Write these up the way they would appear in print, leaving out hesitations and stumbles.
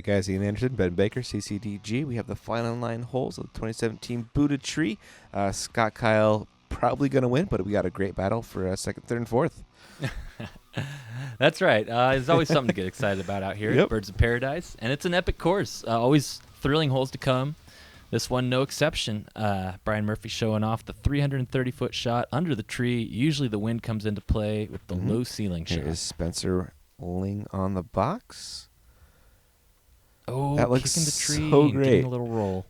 guys, Ian Anderson, Ben Baker, CCDG. We have the final 9 holes of the 2017 Buddha Tree. Scott Kyle probably going to win, but we got a great battle for second, third, and fourth. That's right. There's always something to get excited about out here at Birds of Paradise, and it's an epic course. Always thrilling holes to come. This one, no exception. Brian Murphy showing off the 330-foot shot under the tree. Usually the wind comes into play with the low ceiling shot. Here is Spencer Ling on the box. Oh, that looks kicking the tree so and great. getting a little roll.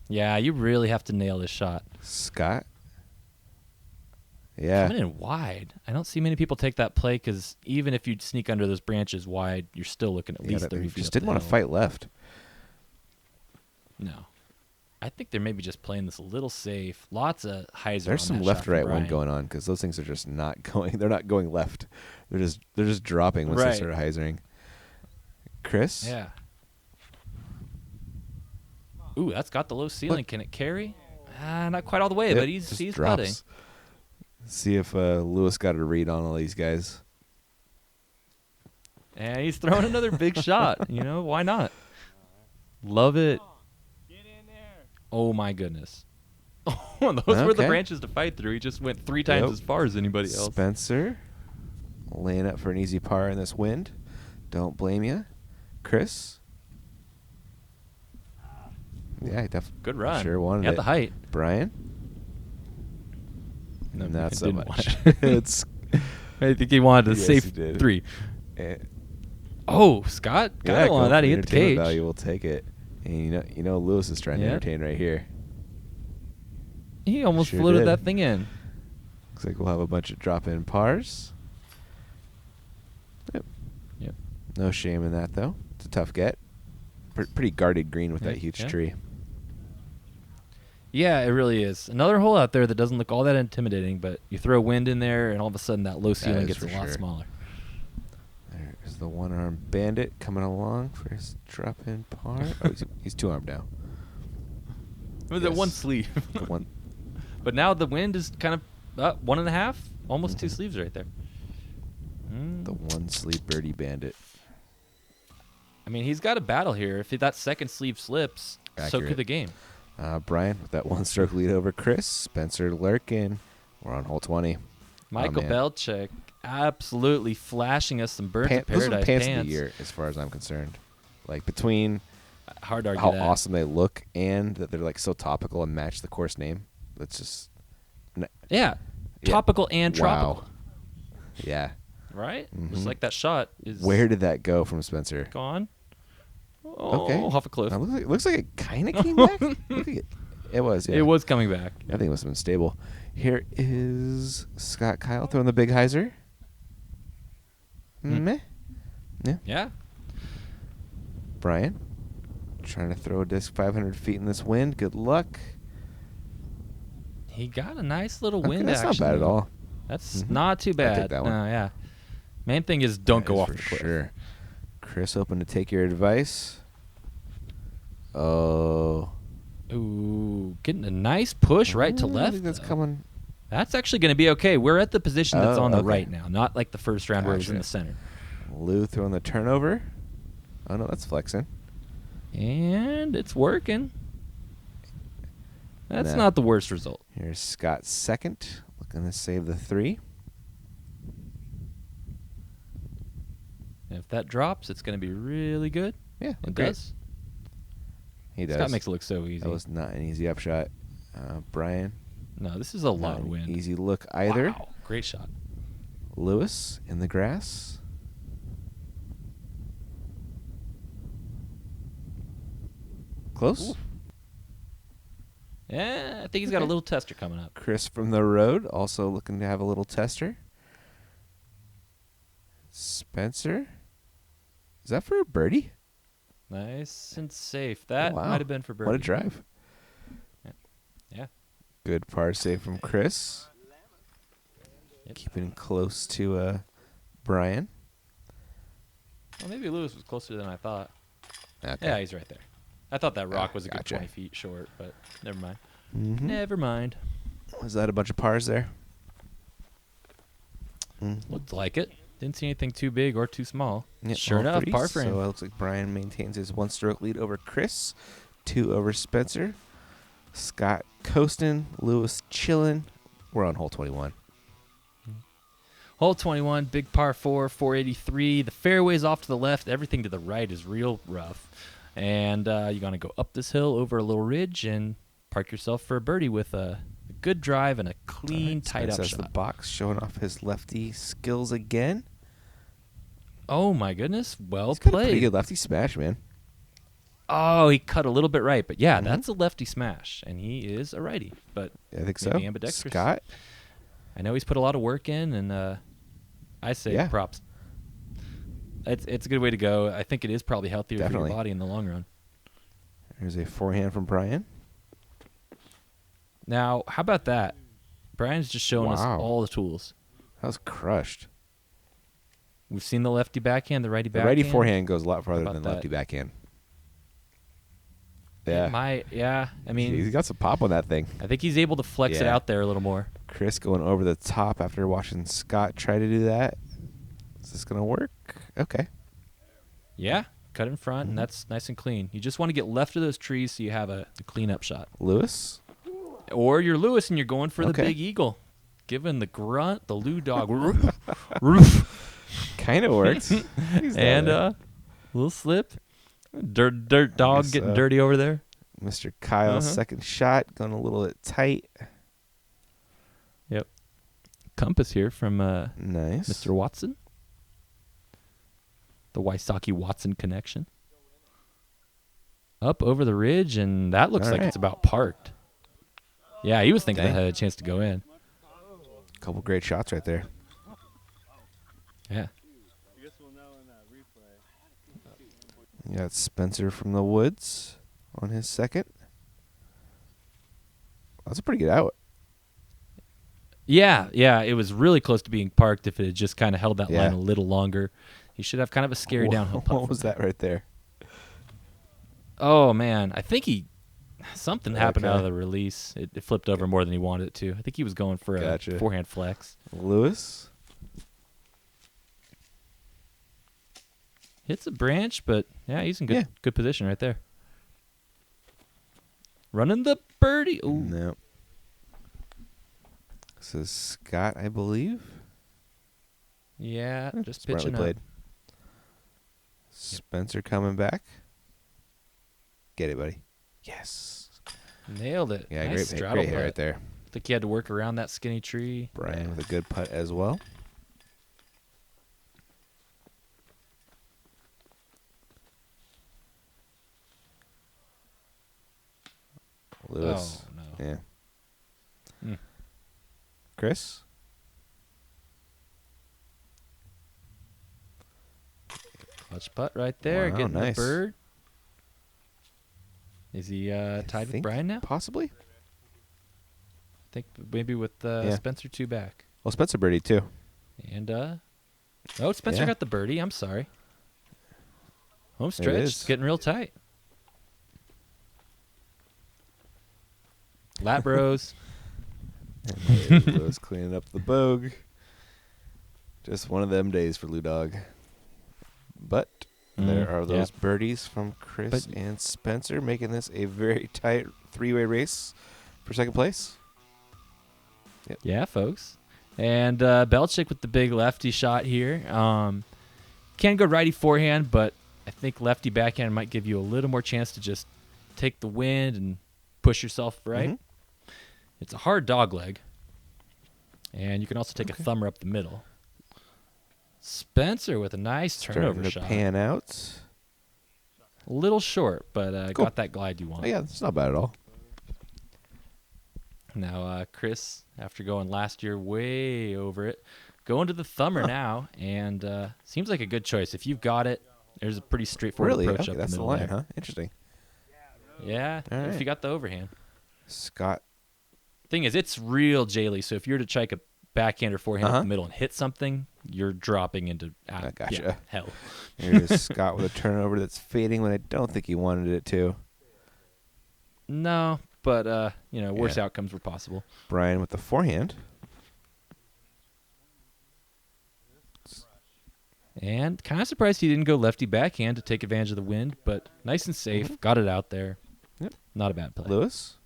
Yeah, you really have to nail this shot. Scott. Yeah. Coming in wide. I don't see many people take that play because even if you sneak under those branches wide, you're still looking at least 30 feet. Just didn't want to fight left. No. I think they're maybe just playing this a little safe. Lots of hyzer. There's some left-right wind going on because those things are just not going. They're not going left. They're just dropping once they start hyzering. Chris? Yeah. Ooh, that's got the low ceiling. Look. Can it carry? Not quite all the way, but he's putting. See if Lewis got a read on all these guys. And he's throwing another big shot. You know, why not? Love it. Get in there. Oh, my goodness. Oh, those were the branches to fight through. He just went 3 times as far as anybody else. Spencer laying up for an easy par in this wind. Don't blame you. Chris? Yeah, definitely. Good run. Sure wanted at the height. Brian? No, not so much. I think he wanted a safe 3. Scott got on that. He hit the cage. Value will take it. And you know Lewis is trying to entertain right here. He almost floated that thing in. Looks like we'll have a bunch of drop-in pars. Yep. No shame in that, though. It's a tough get. Pretty guarded green with that huge tree. Yeah, it really is. Another hole out there that doesn't look all that intimidating, but you throw wind in there, and all of a sudden that low ceiling gets a lot smaller. There's the one-armed bandit coming along for his drop-in par. Oh, he's 2-armed now. It was at one sleeve. But now the wind is kind of 1.5, almost 2 sleeves right there. The one-sleeve birdie bandit. I mean, he's got a battle here. If that second sleeve slips, so could the game. Brian with that 1-stroke lead over Chris. Spencer lurking. We're on hole 20. Michael Belchik absolutely flashing us some Birds of Paradise Those are pants of the year, as far as I'm concerned. Like, between hard to argue how that. awesome they look and that they're like so topical and match the course name. That's just topical and tropical. Yeah. Right? Just like that shot is. Where did that go from Spencer? Gone. Oh, off a cliff. Looks like it kind of came back. It was. Yeah. It was coming back. I think it must have been stable. Here is Scott Kyle throwing the big hyzer. Meh. Yeah. Brian trying to throw a disc 500 feet in this wind. Good luck. He got a nice little wind that's action. That's not bad at all. That's not too bad. I'll take that one. Yeah. Main thing is don't go off the cliff. Sure. Chris, open to take your advice. Oh. Ooh, getting a nice push right to left. I think that's coming. That's actually going to be okay. We're at the position that's on the right now, not like the first round where it was in the center. Lou throwing the turnover. Oh, no, that's flexing. And it's working. That's not the worst result. Here's Scott second, looking to save the 3. And if that drops, it's going to be really good. Yeah, it does. He does. Scott makes it look so easy. That was not an easy upshot. Brian. No, this is a lot of wind. Easy look either. Wow, great shot. Lewis in the grass. Close. Ooh. Yeah, I think he's got a little tester coming up. Chris from the road, also looking to have a little tester. Spencer. Is that for a birdie? Nice and safe. That might have been for birdie. What a drive. Yeah. Good par save from Chris. Yep. Keeping close to Brian. Well, maybe Lewis was closer than I thought. Okay. Yeah, he's right there. I thought that rock was a good 20 feet short, but never mind. Never mind. Was that a bunch of pars there? Looked like it. Didn't see anything too big or too small. Yep, Sure all enough, threes. par for him. So it looks like Brian maintains his 1-stroke lead over Chris, 2 over Spencer. Scott coasting, Lewis chilling. We're on hole 21. Hole 21, big par 4, 483. The fairway's off to the left. Everything to the right is real rough. And you're going to go up this hill over a little ridge and park yourself for a birdie with a good drive and a clean, tight-up Spence has the shot. box, showing off his lefty skills again. Oh, my goodness. Well He's got a pretty played. good lefty smash, man. Oh, he cut a little bit right. But, yeah, Mhm. that's a lefty smash. And he is a righty. But I think so. maybe ambidextrous. Scott? I know he's put a lot of work in, and I say Yeah. props. It's a good way to go. I think it is probably healthier for Definitely. your body in the long run. There's a forehand from Brian. Now, how about that? Brian's just showing us Wow. all the tools. That was crushed. We've seen the lefty backhand, the righty The backhand. righty forehand goes a lot farther about than that? lefty backhand. I mean, he's got some pop on that thing. I think he's able to flex it Yeah. out there a little more. Chris going over the top after watching Scott try to do that. Is this going to work? Okay. Yeah, cut in front, and that's nice and clean. You just want to get left of those trees so you have a clean-up shot. Lewis? Or you're Lewis and you're going for the Okay. big eagle. Giving the grunt, the Lou dog. Roof. Kind of works. He's And done it. little slip. Dirt dog guess getting so. dirty over there. Mr. Kyle's second shot going a little bit tight. Yep. Compass here from Nice. Mr. Watson. The Wysocki-Watson connection. Up over the ridge, and that looks All like right. it's about parked. Yeah, he was thinking Dang. that had a chance to go in. Couple great shots right there. Yeah. I guess we'll know in that replay. You got Spencer from the Woods on his second. That's a pretty good out. Yeah, it was really close to being parked if it had just kind of held that Yeah. line a little longer. He should have kind of a scary downhill putt. What from was there. that right there? Oh, man. I think something happened out of Okay. the release. It flipped over more than he wanted it to. I think he was going for Gotcha. a forehand flex. Lewis? Hits a branch, but yeah, he's in Yeah. good position right there. Running the birdie. Ooh. No. This is Scott, I believe. Yeah, just Smartly pitching played. up. Spencer coming back. Get it, buddy. Yes. Nailed it. Yeah, Nice great straddle hit putt. right there. I think he had to work around that skinny tree. Brian Yeah. with a good putt as well. Lewis. Oh, no. Yeah. Mm. Chris? Clutch putt right there. Wow, getting nice. the bird. Is he tied with think Brian now? Possibly. I think maybe with Yeah. Spencer 2 back. Well, Spencer birdie too. And, Spencer Yeah. got the birdie. I'm sorry. Home There it stretch. is. It's getting real tight. Lap bros. And there's Lewis cleaning up the bogue. Just one of them days for Lou Dog. But there are those birdies from Chris But- and Spencer, making this a very tight three-way race for second place. Yeah, folks. And Belichick with the big lefty shot here. Can go righty forehand, but I think lefty backhand might give you a little more chance to just take the wind and push yourself right. Mhm. It's a hard dog leg. And you can also take a thumber up the middle. Spencer with a nice turnover Starting to shot. pan out. A little short, but Cool. got that glide you want. Oh, yeah, it's not bad at all. Now, Chris, after going last year way over it, going to the thumber now, and seems like a good choice. If you've got it, there's a pretty straightforward Really? approach Okay, up that's the the middle line, there. huh? Interesting. Yeah, All if right. you got the overhand. Scott. Thing is, it's real jaily, so if you were to try a backhand or forehand up Uh-huh. the middle and hit something, you're dropping into I gotcha. yeah, hell. Here's Scott with a turnover that's fading when I don't think he wanted it to. No, but worse Yeah. outcomes were possible. Brian with the forehand. And kind of surprised he didn't go lefty backhand to take advantage of the wind, but nice and safe. Got it out there. Yep. Not a bad play. Lewis.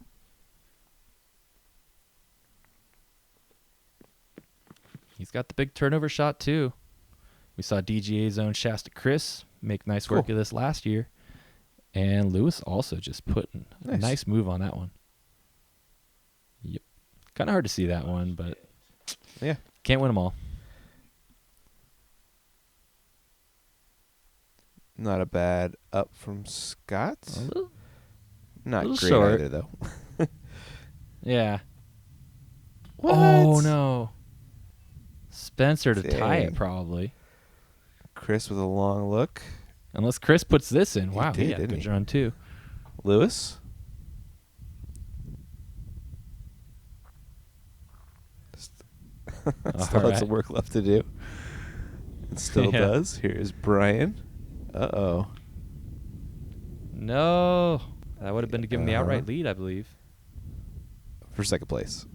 He's got the big turnover shot, too. We saw DGA's own Shasta Chris make nice work of this last year. And Lewis also just put a nice move on that one. Yep. Kind of hard to see that one, but yeah, can't win them all. Not a bad up from Scott. Not little great short. either, though. Yeah. What? Oh, no. Spencer to tie Dang. it, probably. Chris with a long look. Unless Chris puts this in. Wow, did, he had a didn't good he? run, too. Lewis. Still has some work left to do. It still does. Here's Brian. Uh-oh. No. That would have been to give him the outright lead, I believe. For second place.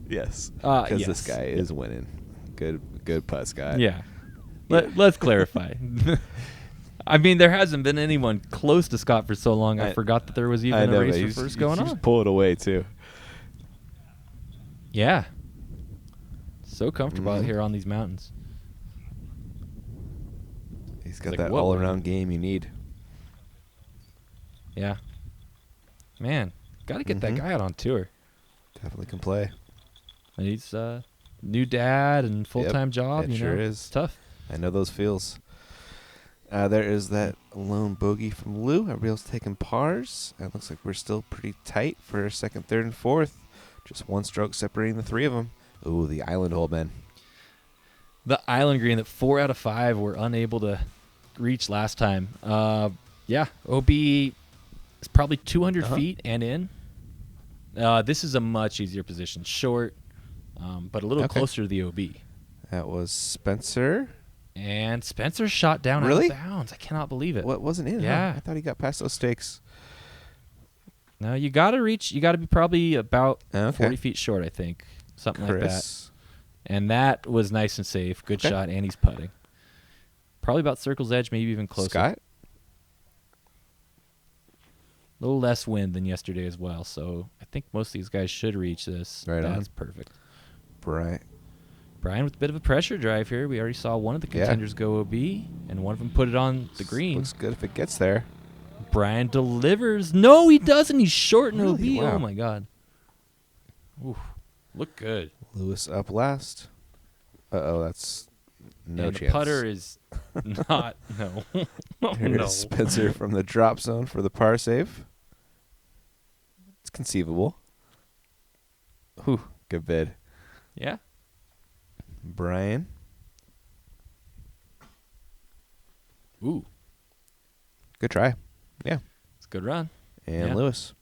Yes. Because this guy is winning. Good putt, Scott. Yeah. Let's clarify. I mean, there hasn't been anyone close to Scott for so long. I forgot that there was even a race for first going on. Just pull it away, too. Yeah. So comfortable out here on these mountains. He's got that all-around game you need. Yeah. Man, got to get that guy out on tour. Definitely can play. And he's new dad and full-time job. It sure is. It's tough. I know those feels. There is that lone bogey from Lou. Everybody else taking pars. It looks like we're still pretty tight for second, third, and fourth. Just one stroke separating the three of them. Ooh, the island hole, Ben. The island green that 4 out of 5 were unable to reach last time. Yeah, OB is probably 200 feet and in. This is a much easier position. Short, but a little closer to the OB. That was Spencer. And Spencer shot down out of bounds. I cannot believe it. What wasn't in? Yeah. Huh? I thought he got past those stakes. No, you got to reach. You got to be probably about 40 feet short, I think. Something like that. And that was nice and safe. Good shot, and he's putting. Probably about circle's edge, maybe even closer. Scott? A little less wind than yesterday as well, so I think most of these guys should reach this. Right on. That's perfect. Brian with a bit of a pressure drive here. We already saw one of the contenders go OB, and one of them put it on the green. Looks good if it gets there. Brian delivers. No, he doesn't. He's short in OB. Wow. Oh, my God. Oof. Look good. Lewis up last. Uh-oh, that's no chance. The putter is not. No. Here's Spencer from the drop zone for the par save. It's conceivable. Whew, good bid. Yeah. Brian. Ooh. Good try. Yeah. It's a good run. And Lewis.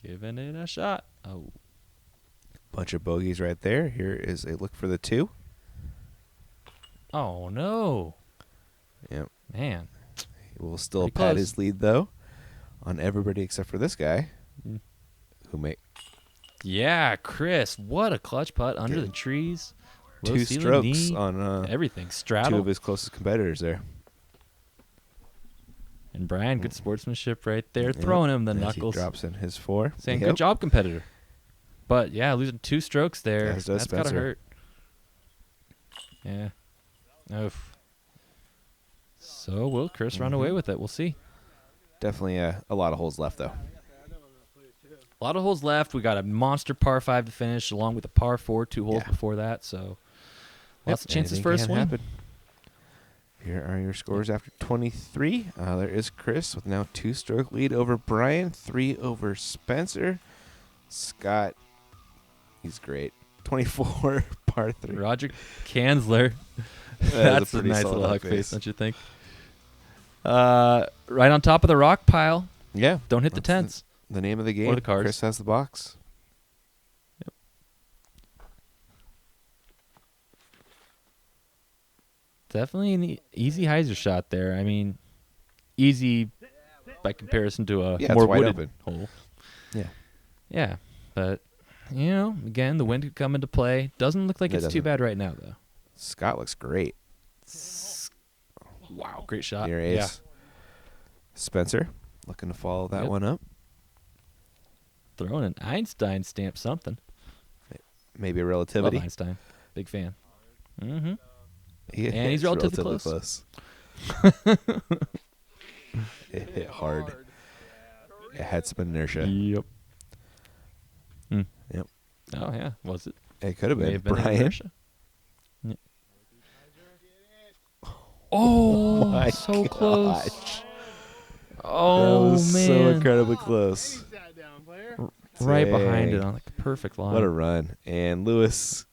Giving it a shot. Oh. Bunch of bogeys right there. Here is a look for the 2. Oh, no. Yep. Man. He will still pad his lead, though, on everybody except for this guy. Who may... Yeah, Chris. What a clutch putt under the trees. 2 strokes on everything. Straddle. 2 of his closest competitors there. And Brian, good sportsmanship right there. Throwing him the knuckles. He drops in his 4. Saying, good job, competitor. But, yeah, losing 2 strokes there. That's got to hurt. Yeah. Oof. So will Chris run away with it? We'll see. Definitely a lot of holes left, though. A lot of holes left. We got a monster par 5 to finish, along with a par 4, 2 holes before that. So lots of chances for a swing. Happen. Here are your scores after 23. There is Chris with now 2-stroke lead over Brian, 3 over Spencer. Scott, he's great. 24 par 3. Roger Kanzler. That's a nice little hug face, don't you think? Right on top of the rock pile. Yeah. Don't hit the tents. The name of the game. Or the cards. Chris has the box. Yep. Definitely an easy hyzer shot there. I mean, easy by comparison to a more wooded hole. Yeah. Yeah, but again, the wind could come into play. Doesn't look like It it's too doesn't. bad right now, though. Scott looks great. Wow, great shot. Near ace. Spencer looking to follow that Yep. one up. Throwing an Einstein stamp something. Maybe a Love relativity. Einstein. Big fan. Mm-hmm. Yeah, And he's it's relatively close. It hit hard. It had some inertia. Yep. Yep. Oh, yeah. Was it? It could have May been have been an Brian. inertia. Yeah. Oh, My so close. gosh. Oh, that was man. so incredibly close. Right behind it Dang. on like the perfect line. What a run. And Lewis,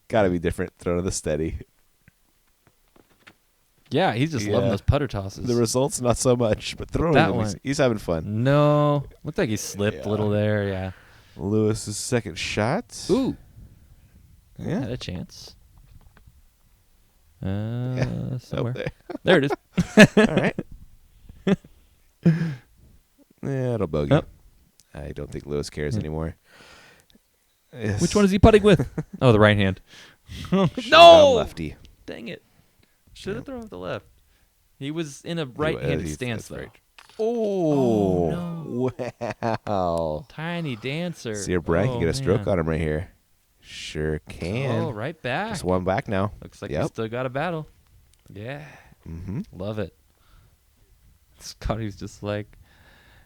got to be different, throwing to the steady. Yeah, he's just loving Yeah. those putter tosses. The results, not so much, but throwing that them, one. he's having fun. No. Looked like he slipped a little Yeah. there, yeah. Lewis's second shot. Ooh. Yeah. Had a chance. Up Somewhere. there. There it is. All right. Yeah, it'll bogey. Yep. I don't think Lewis cares Yeah. anymore. Yes. Which one is he putting with? Oh, the right hand. Should've No! gone lefty. Dang it. Should have Yep. thrown with the left. He was in a right-handed he's- stance, that's though. right. Oh, no. wow. Tiny dancer. See if Brian can get a stroke man. on him right here. Sure can. Oh, right back. Just one back now. Looks like Yep. we still got a battle. Yeah. Mm-hmm. Love it. Scotty's just like,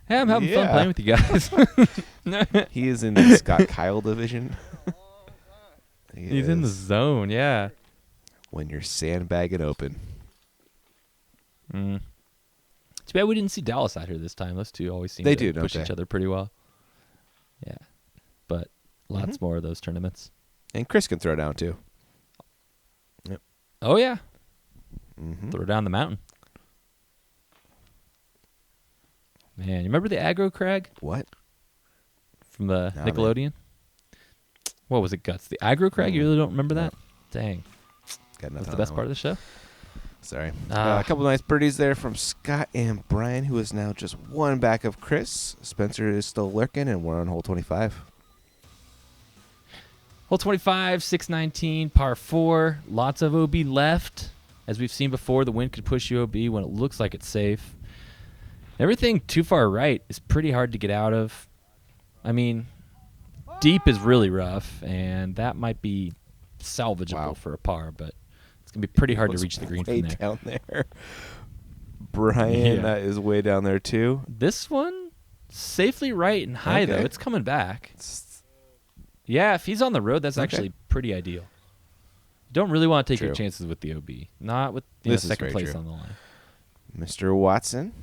hey, I'm having fun Yeah. playing with you guys. He is in the Scott Kyle division. He's in the is. zone, yeah. When you're sandbagging open. Mm. Too bad we didn't see Dallas out here this time. Those two always seem They to do, don't push they? each other pretty well. Yeah. But lots Mhm. more of those tournaments. And Chris can throw down too. Oh, yeah. Mm-hmm. Throw down the mountain. Man, you remember the aggro crag What? from the Nah, man. Nickelodeon? What was it, Guts? The aggro crag? You really don't remember No. that? Dang. Got nothing That's the on best that part one. of the show. Sorry. Ah. A couple nice birdies there from Scott and Brian, who is now just one back of Chris. Spencer is still lurking, and we're on hole 25. Hole 25, 619, par 4. Lots of OB left. As we've seen before, the wind could push you OB when it looks like it's safe. Everything too far right is pretty hard to get out of. I mean, deep is really rough, and that might be salvageable Wow. for a par, but it's going to be pretty hard to Was reach the green way from there. down there. Brian Yeah. is way down there too. This one, safely right and high, though. Okay. It's coming back. It's- Yeah, if he's on the road, that's Okay. actually pretty ideal. You don't really want to take your True. chances with the OB. Not with This is second very place true. on the line. Mr. Watson.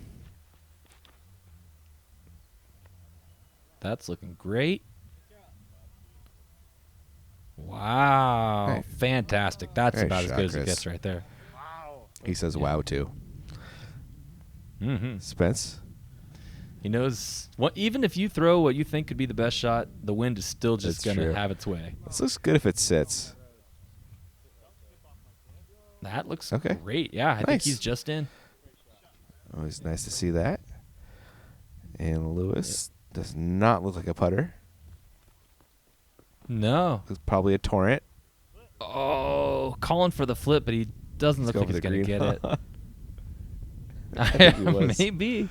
That's looking great. Wow. Hey. Fantastic. That's Nice about as shot, good as it Chris. gets right there. He says wow too. Mm-hmm. Spence. He knows what. Even if you throw what you think could be the best shot, the wind is still just That's going to true. have its way. This looks good if it sits. That looks Okay. great. Yeah, I think Nice. he's just in. Always nice to see that. And Lewis does not look like a putter. No. It's probably a torrent. Oh, calling for the flip, but he doesn't Let's look go like for he's the going to green. get it. think he was. Maybe.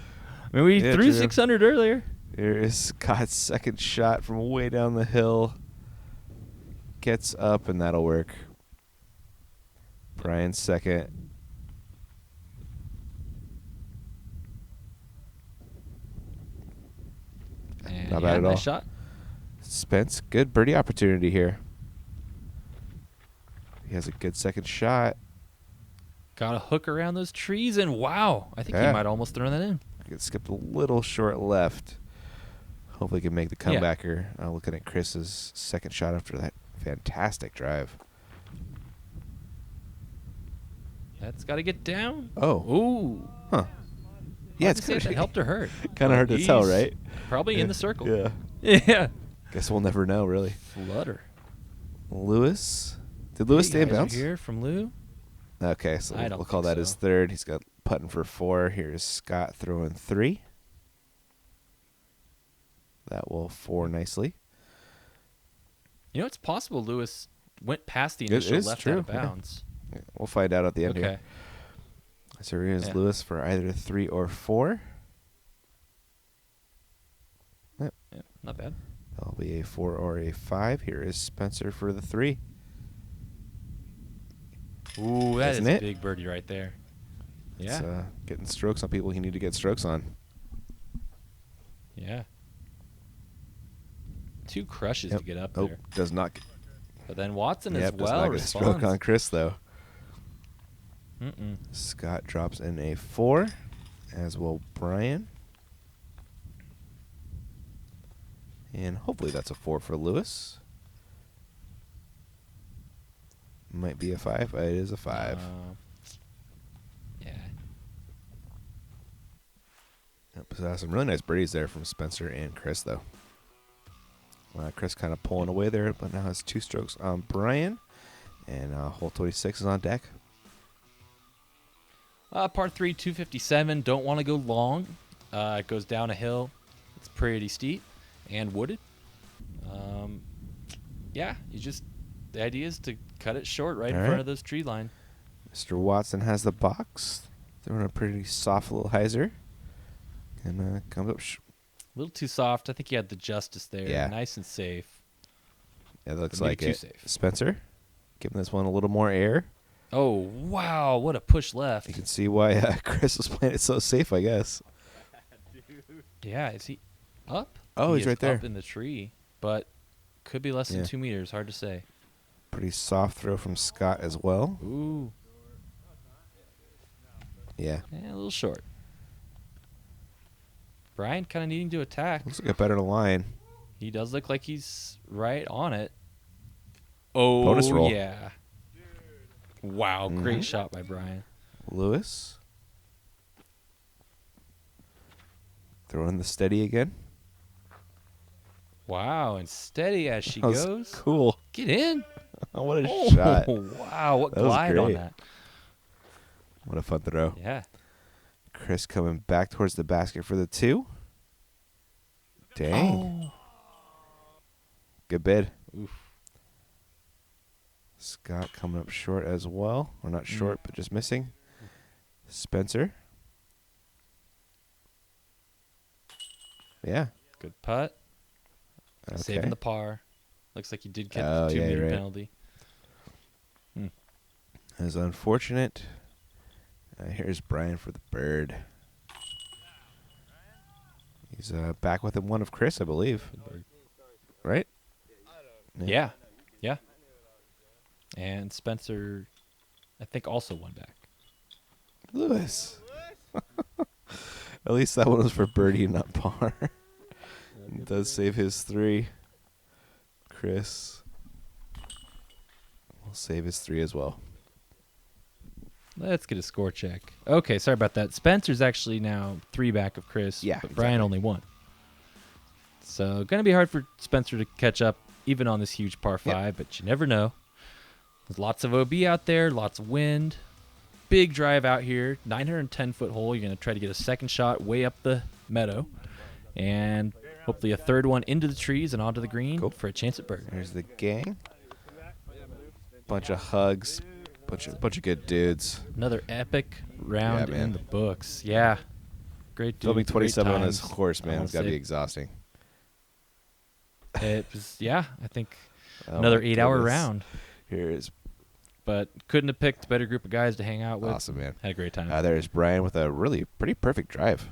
I mean, we Yeah, threw true. 600 earlier. Here is Scott's second shot from way down the hill. Gets up, and that'll work. Brian's second. And Not yeah, bad at nice all. shot. Spence, good birdie opportunity here. He has a good second shot. Got a hook around those trees, and wow, I think Yeah. he might almost throw that in. It skipped a little short left. Hopefully, he can make the Yeah. comebacker. Looking at Chris's second shot after that fantastic drive. That's got to get down. Oh, Ooh. huh? Yeah, Hard it's to say if kind that helped or hurt. of hard to tell, right? Probably in the circle. Yeah. Yeah. Guess we'll never know, really. Flutter. Lewis. Did Lewis stay in Hey, guys, bounds? you hear from Lou? Okay, so I we'll don't call think that his so. third. He's got putting for 4. Here's Scott throwing 3. That will 4 nicely. You know, it's possible Lewis went past the It initial is left true, out of yeah. bounds. Yeah, we'll find out at the end Okay. here. So here is Yeah. Lewis for either 3 or 4. Yep. Yeah, not bad. That'll be a 4 or a 5. Here is Spencer for the 3. Ooh, that Isn't is a it? big birdie right there. It's Yeah. getting strokes on people he need to get strokes on. Yeah. 2 crushes Yep. to get up Oh, there. does not. But then Watson as Yep, does well not get a stroke on responds. Chris, though. Mm-mm. Scott drops in a 4, as will Brian. And hopefully that's a 4 for Lewis. Might be a 5. It is a 5. Yeah. Yep, so some really nice birdies there from Spencer and Chris, though. Chris kind of pulling away there, but now has 2 strokes on Brian. And hole 26 is on deck. Par 3, 257. Don't want to go long. It goes down a hill. It's pretty steep and wooded. Yeah, the idea is to cut it short right in All front right. of those tree line. Mr. Watson has the box. Throwing a pretty soft little hyzer. And comes up. A little too soft. I think he had the justice there. Yeah. Nice and safe. It looks But maybe like too it. safe. Spencer giving this one a little more air. Oh, wow. What a push left. You can see why Chris was playing it so safe, I guess. Yeah, is he up? Oh, He he's is right there. up in the tree, but could be less than Yeah. 2 meters. Hard to say. Pretty soft throw from Scott as well. Ooh. Yeah. Yeah, a little short. Brian kind of needing to attack. Looks like a better line. He does look like he's right on it. Oh, Bonus roll. yeah. Wow, great Mhm. shot by Brian. Lewis. Throwing the steady again. Wow, and steady as she That was goes. cool. Get in. What a Oh, shot. wow, what That was glide on great. that. What a fun throw. Yeah. Chris coming back towards the basket for the 2. Dang. Oh. Good bid. Oof. Scott coming up short as well. Or not short, but just missing. Spencer. Yeah. Good putt. Okay. Saving the par. Looks like he did get Oh, the 2 yeah, meter you're right. penalty. That's unfortunate. Here's Brian for the bird. He's back with one of Chris, I believe. Right? Yeah. Yeah. And Spencer, I think, also won back. Lewis. At least that one was for birdie, not par. It does save his 3. Chris will save his 3 as well. Let's get a score check. Okay, sorry about that. Spencer's actually now 3 back of Chris. Yeah, but Brian exactly. only 1. So going to be hard for Spencer to catch up even on this huge par 5, but you never know. There's lots of OB out there, lots of wind. Big drive out here, 910-foot hole. You're going to try to get a second shot way up the meadow. And hopefully a third one into the trees and onto the green Cool. for a chance at birdie. There's the gang. Bunch of hugs. Bunch of good dudes. Another epic round Yeah, man. in the books. Yeah. Great dude. Filming 27 on this times. course, I man. wanna It's got to be say exhausting. It was, yeah, I think Oh another my 8-hour goodness. round. Here is But couldn't have picked a better group of guys to hang out with. awesome, man. Had a great time. There's Brian with a really pretty perfect drive.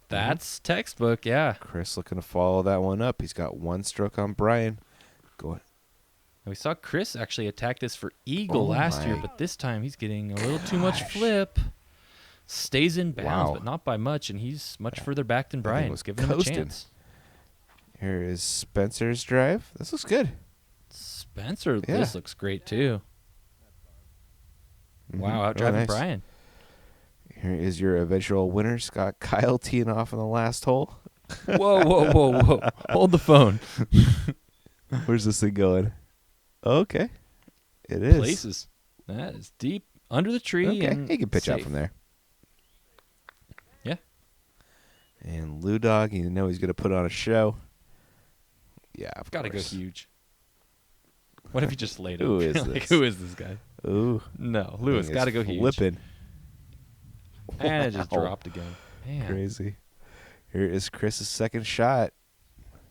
That's textbook, yeah. Chris looking to follow that one up. He's got 1 stroke on Brian. Go And we saw Chris actually attack this for eagle last year, my but this time he's getting a little too much gosh. flip. Stays in bounds, Wow. but not by much, and he's much further back than That thing Brian. was Giving him a coasting. chance. Here is Spencer's drive. This looks good. Spencer, Yeah. this looks great too. Mhm. Wow, out Oh, driving nice. Brian. Here is your eventual winner, Scott Kile, teeing off in the last hole. Whoa, whoa, whoa, whoa. Hold the phone. Where's this thing going? Okay. It is. Places. That is deep under the tree. Okay, And he can pitch out safe. from there. Yeah. And Lou Dog, you know he's going to put on a show. Yeah, of Got to go course. huge. What if he just laid Who up? is Like, this? who is this guy? Ooh. No, Lewis Thing got to is go huge. flipping. And it just Wow. dropped again. Man. Crazy. Here is Chris's second shot.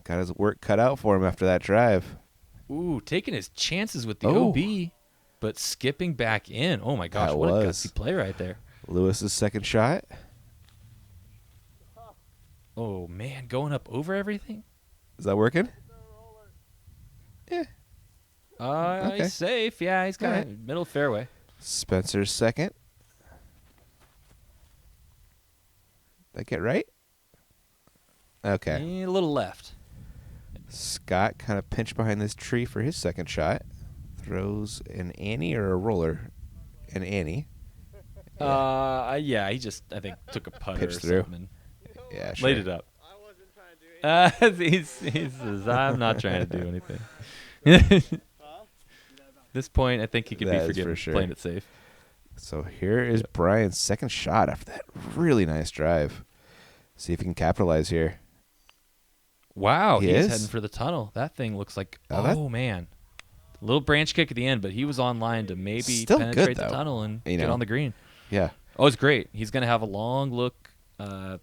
Got his work cut out for him after that drive. Ooh, taking his chances with the Oh. OB, but skipping back in. Oh my gosh, That what a was. gutsy play right there. Lewis's second shot. Oh man, going up over everything? Is that working? Yeah. Okay. He's safe. Yeah, he's kind of Alright. middle fairway. Spencer's second. Did I get right? Okay. A little left. Scott kind of pinched behind this tree for his second shot. Throws an Annie or a roller? An Annie. Yeah, he just, I think, took a putter Pitched or through. something. Yeah, sure. Laid it up. I wasn't trying to do anything. He says, I'm not trying to do anything. Huh? This point, I think he could That be is forgiven for sure. playing it safe. So here is Brian's second shot after that really nice drive. See if he can capitalize here. Wow, He he's is? heading for the tunnel. That thing looks like, Oh, that- man. Little branch kick at the end, but he was on line to maybe Still good, penetrate the though. tunnel and You get know. on the green. Yeah. Oh, it's great. He's going to have a long look. Yeah,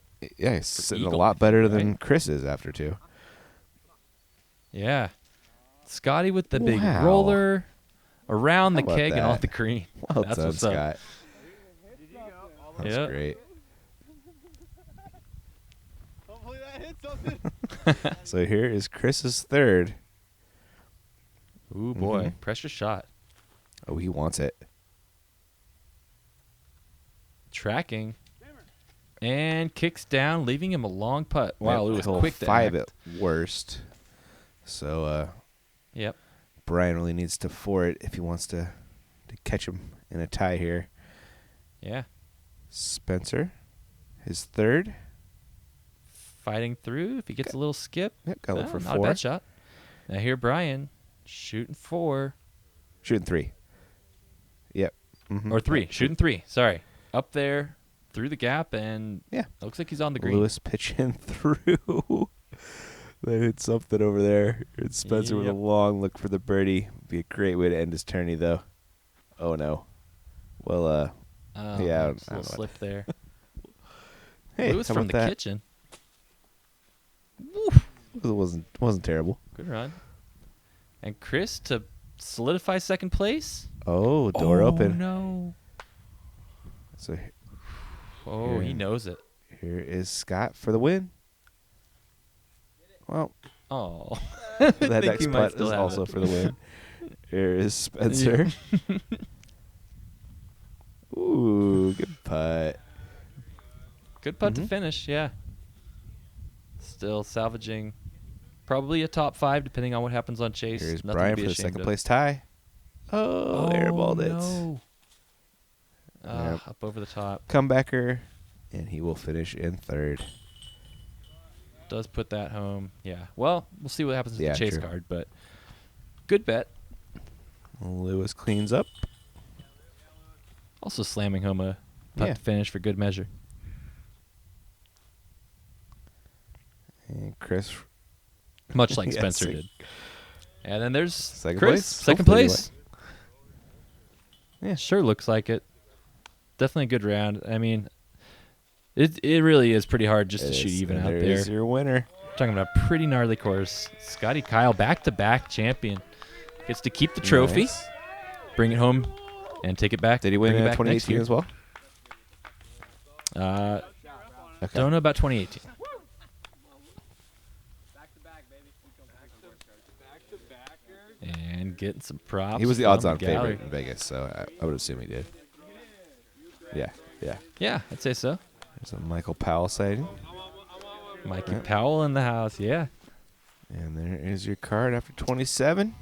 he's sitting a eagle, I lot think, better right? than Chris is after two. Yeah. Scotty with the big Wow. roller around the How about keg and that? off the green. Well That's done, what's up. Scott. That's Yep. great. Hopefully that hit something. So here is Chris's third. Ooh, boy. Mhm. Pressure shot. Oh, he wants it. Tracking. And kicks down, leaving him a long putt. Wow, Yep, Lewis he'll quick to five act. at worst. So Yep. Brian really needs to four it if he wants to catch him in a tie here. Yeah. Spencer, his third. Fighting through. If he gets a little skip. Yep, got to look for Not a four. bad shot. Now here Brian shooting 4. Shooting three. Yep. Mhm. Or 3. Yep. Shooting 3. Sorry. Up there through the gap, and Yeah. looks like he's on the green. Lewis pitching through. They hit something over there. It's Spencer with a Yep. long look for the birdie. Be a great way to end his tourney, though. Oh, no. Well, Oh, yeah, just a I little don't know. slip there. hey, Lewis how from about the that? kitchen. It wasn't terrible. Good run. And Chris to solidify second place. Oh, door open. No. So Oh, he Here. knows it. here is Scott for the win. Well, Oh. that think next he might putt still is have also it. for the win. Here is Spencer. Ooh, good putt. Good putt Mhm. to finish, yeah. Still salvaging probably a top 5 depending on what happens on Chase. Here's Nothing to Brian be for the ashamed second of. place tie. Oh, airballed it. No. Yep. Up over the top. Comebacker, and he will finish in third. Does put that home. Yeah. Well, we'll see what happens with Yeah, the Chase true. card, but good bet. Lewis cleans up. Also slamming home a putt Yeah. to finish for good measure. And Chris, Much like Yeah, Spencer sec- did. And then there's Second Chris, place? second Hopefully, place. Yeah. Sure looks like it. Definitely a good round. I mean, it really is pretty hard just it to shoot is. even And out there there. is your winner. Talking about a pretty gnarly course. Scotty Kile, back-to-back champion. Gets to keep the trophy, Nice. bring it home, and take it back. Did he bring win it in back next 2018 year. as well? Okay. Don't know about 2018. And getting some props. He was the from odds-on gallery. favorite in Vegas, so I would assume he did. Yeah, yeah. Yeah, I'd say so. There's a Michael Powell sighting. Mikey Yeah. Powell in the house. Yeah. And there is your card after 27.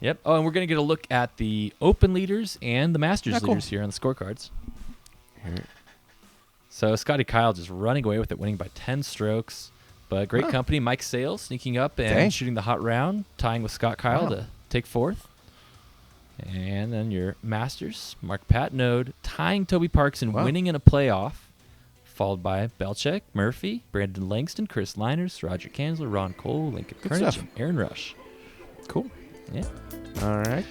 Yep. Oh, and we're going to get a look at the Open leaders and the Masters Yeah, cool. leaders here on the scorecards. Here. So Scotty Kyle just running away with it, winning by 10 strokes. But great Huh. company. Mike Sales sneaking up and Dang. shooting the hot round, tying with Scott Kyle Wow. to take fourth. And then your Masters, Mark Patnode tying Toby Parks and Wow. winning in a playoff, followed by Belchek, Murphy, Brandon Langston, Chris Liners, Roger Kansler, Ron Cole, Lincoln Good Carnage, stuff. and Aaron Rush. Cool. Yeah. All right.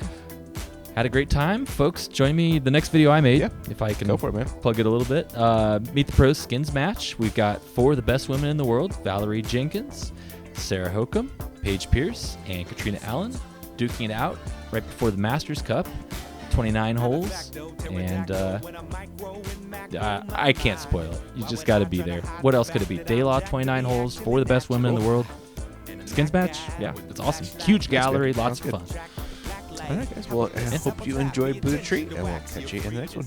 Had a great time, folks. Join me the next video I made, Yeah. if I can Go for it, man. plug it a little bit. Meet the Pros skins match. We've got 4 of the best women in the world: Valerie Jenkins, Sarah Hokum, Paige Pierce, and Katrina Allen, duking it out right before the Masters Cup. 29 holes, and I can't spoil it. You just got to be there. What else could it be? Daylaw, 29 holes, 4 of the best women in the world. Skins match? Yeah, it's awesome. Huge gallery, lots of fun. All right, guys. Well, I hope you enjoyed Buddha Tree, and we'll catch you in the next one.